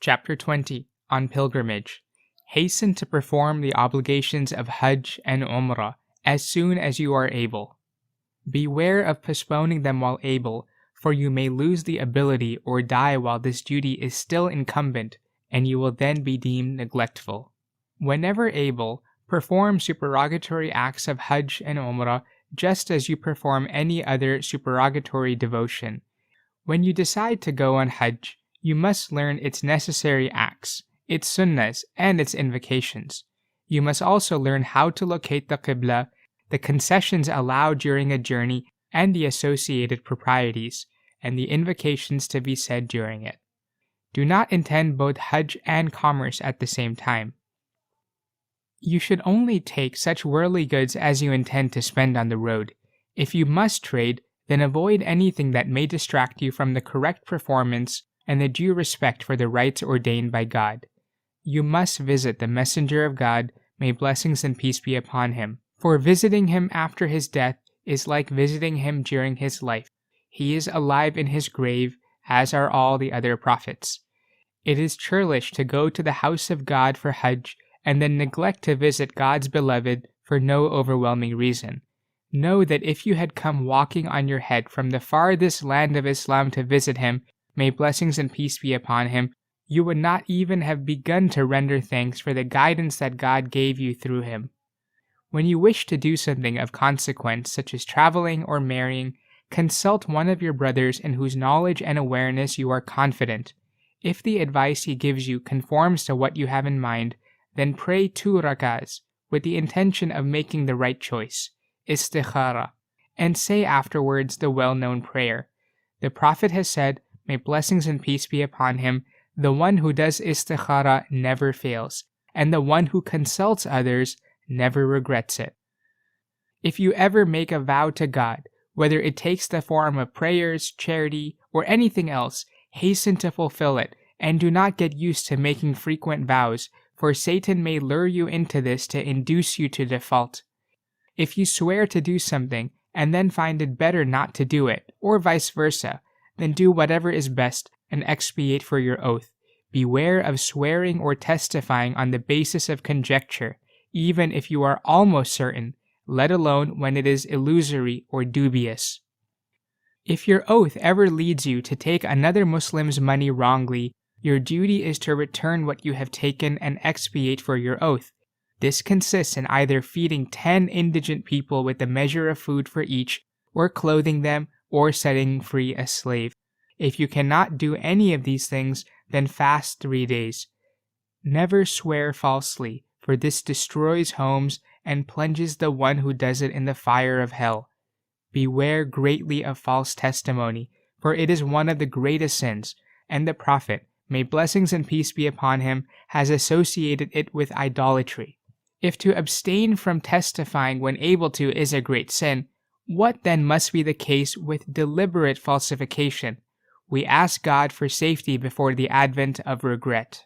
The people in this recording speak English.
Chapter 20 on Pilgrimage. Hasten to perform the obligations of Hajj and Umrah as soon as you are able. Beware of postponing them while able, for you may lose the ability or die while this duty is still incumbent, and you will then be deemed neglectful. Whenever able, perform supererogatory acts of Hajj and Umrah just as you perform any other supererogatory devotion. When you decide to go on Hajj, you must learn its necessary acts, its sunnahs, and its invocations. You must also learn how to locate the Qibla, the concessions allowed during a journey, and the associated proprieties, and the invocations to be said during it. Do not intend both Hajj and commerce at the same time. You should only take such worldly goods as you intend to spend on the road. If you must trade, then avoid anything that may distract you from the correct performance and the due respect for the rites ordained by God. You must visit the Messenger of God, may blessings and peace be upon him, for visiting him after his death is like visiting him during his life. He is alive in his grave, as are all the other prophets. It is churlish to go to the house of God for Hajj, and then neglect to visit God's beloved for no overwhelming reason. Know that if you had come walking on your head from the farthest land of Islam to visit him, may blessings and peace be upon him, you would not even have begun to render thanks for the guidance that God gave you through him. When you wish to do something of consequence, such as traveling or marrying, consult one of your brothers in whose knowledge and awareness you are confident. If the advice he gives you conforms to what you have in mind, then pray 2 rak'ahs with the intention of making the right choice, istikhara, and say afterwards the well-known prayer. The Prophet has said, may blessings and peace be upon him, the one who does istikhara never fails, and the one who consults others never regrets it. If you ever make a vow to God, whether it takes the form of prayers, charity, or anything else, hasten to fulfill it, and do not get used to making frequent vows, for Satan may lure you into this to induce you to default. If you swear to do something, and then find it better not to do it, or vice versa, then do whatever is best and expiate for your oath. Beware of swearing or testifying on the basis of conjecture, even if you are almost certain, let alone when it is illusory or dubious. If your oath ever leads you to take another Muslim's money wrongly, your duty is to return what you have taken and expiate for your oath. This consists in either feeding 10 indigent people with a measure of food for each, or clothing them, or setting free a slave. If you cannot do any of these things, then fast 3 days. Never swear falsely, for this destroys homes and plunges the one who does it in the fire of hell. Beware greatly of false testimony, for it is one of the greatest sins, and the Prophet, may blessings and peace be upon him, has associated it with idolatry. If to abstain from testifying when able to is a great sin, what then must be the case with deliberate falsification? We ask God for safety before the advent of regret.